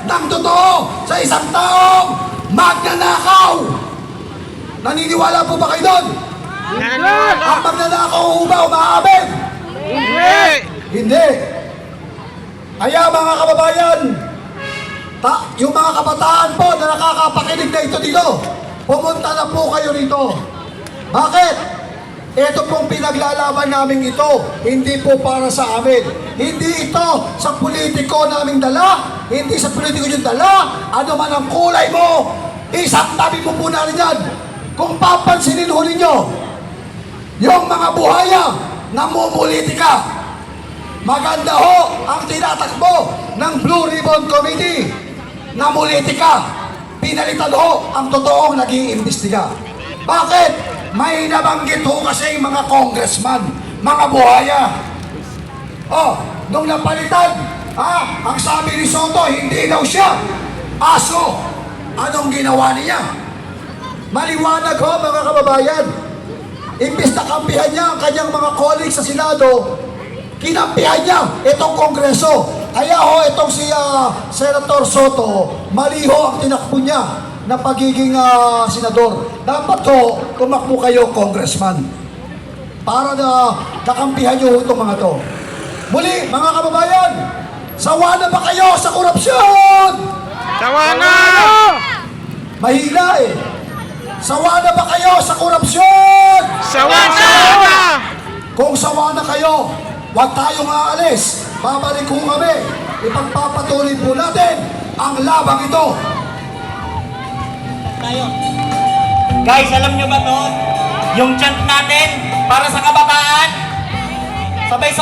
ng totoo sa isang taong magnanakaw. Naniniwala po ba kayo doon? Ang magnanakaw ho ba umaamin? Hindi. Kaya mga kababayan, yung mga kabataan po na nakakapakinig na ito dito, pumunta na po kayo rito. Bakit? Ito pong pinaglalaban namin ito, hindi po para sa amin. Hindi ito sa politiko naming dala, hindi sa politiko yung dala, ano man ang kulay mo, isang tabi mo po na rin yan. Kung papansinin ho ninyo, yung mga buhaya namumulitika, maganda ho ang tinatakbo ng Blue Ribbon Committee, namulitika, pinalitan ho ang totoong nag-iimbestiga. Bakit? May nabanggit ho kasi yung mga congressman, mga buhaya. Oh, nung napalitan, ang sabi ni Soto, hindi daw siya aso. Anong ginawa niya? Maliwanag ho mga kababayan. Imbis na kampihan niya ang kanyang mga colleagues sa Senado, kinampihan niya itong Kongreso. Kaya ho, itong si Senator Soto, mali ho ang tinakbo niya na pagiging senador. Dapat ho, tumakbo kayo, congressman. Para na nakampihan nyo itong mga to. Muli, mga kababayan, sawa na ba kayo sa korupsyon? Sawa na! Mahina eh. Sawa na ba kayo sa korupsyon? Sawa na! Kung sawa na kayo, huwag tayong aalis. Babalik ko kami. Ipagpapatuloy po natin ang labang ito. Guys, alam nyo ba to? Yung chant natin para sa kabataan, sabay